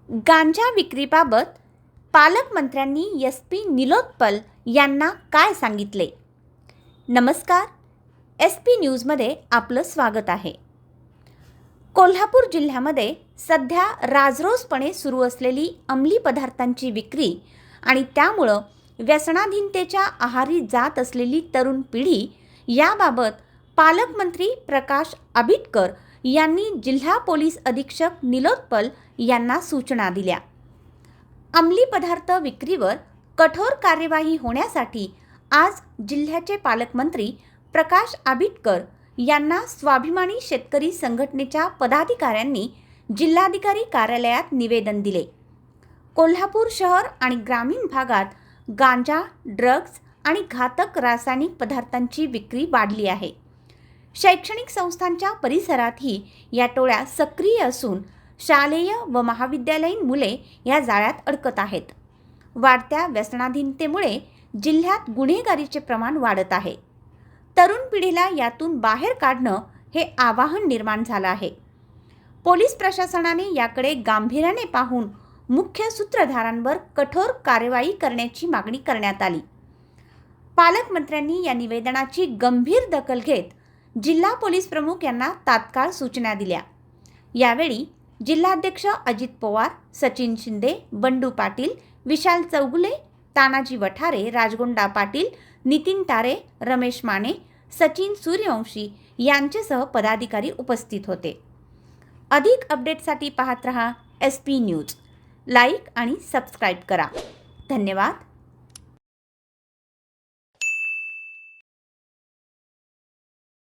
गांजा विक्रीबाबत पालकमंत्र्यांनी SP निलोत्पल यांना काय सांगितले? नमस्कार, SP न्यूजमध्ये आपलं स्वागत आहे. कोल्हापूर जिल्ह्यामध्ये सध्या राजरोसपणे सुरू असलेली अंमली पदार्थांची विक्री आणि त्यामुळं व्यसनाधीनतेच्या आहारी जात असलेली तरुण पिढी याबाबत पालकमंत्री प्रकाश आंबेडकर यांनी जिल्हा पोलीस अधीक्षक निलोत्पल यांना सूचना दिल्या. अंमली पदार्थ विक्रीवर कठोर कार्यवाही होण्यासाठी आज जिल्ह्याचे पालकमंत्री प्रकाश आंबेडकर यांना स्वाभिमानी शेतकरी संघटनेच्या पदाधिकाऱ्यांनी जिल्हाधिकारी कार्यालयात निवेदन दिले. कोल्हापूर शहर आणि ग्रामीण भागात गांजा, ड्रग्ज आणि घातक रासायनिक पदार्थांची विक्री वाढली आहे. शैक्षणिक संस्थांच्या परिसरातही या टोळ्या सक्रिय असून शालेय व महाविद्यालयीन मुले या जाळ्यात अडकत आहेत. वाढत्या व्यसनाधीनतेमुळे जिल्ह्यात गुन्हेगारीचे प्रमाण वाढत आहे. तरुण पिढीला यातून बाहेर काढणं हे आवाहन निर्माण झालं आहे. पोलीस प्रशासनाने याकडे गांभीर्याने पाहून मुख्य सूत्रधारांवर कठोर कार्यवाही करण्याची मागणी करण्यात आली. पालकमंत्र्यांनी या निवेदनाची गंभीर दखल घेत जिल्हा पोलीस प्रमुख यांना तात्काळ सूचना दिल्या. यावेळी जिल्हाध्यक्ष अजित पवार, सचिन शिंदे, बंडू पाटील, विशाल चौगुले, तानाजी वठारे, राजगोंडा पाटील, नितीन तारे, रमेश माने, सचिन सूर्यवंशी यांच्यासह पदाधिकारी उपस्थित होते. अधिक अपडेटसाठी पाहत रहा SP न्यूज. लाईक आणि सबस्क्राईब करा. धन्यवाद.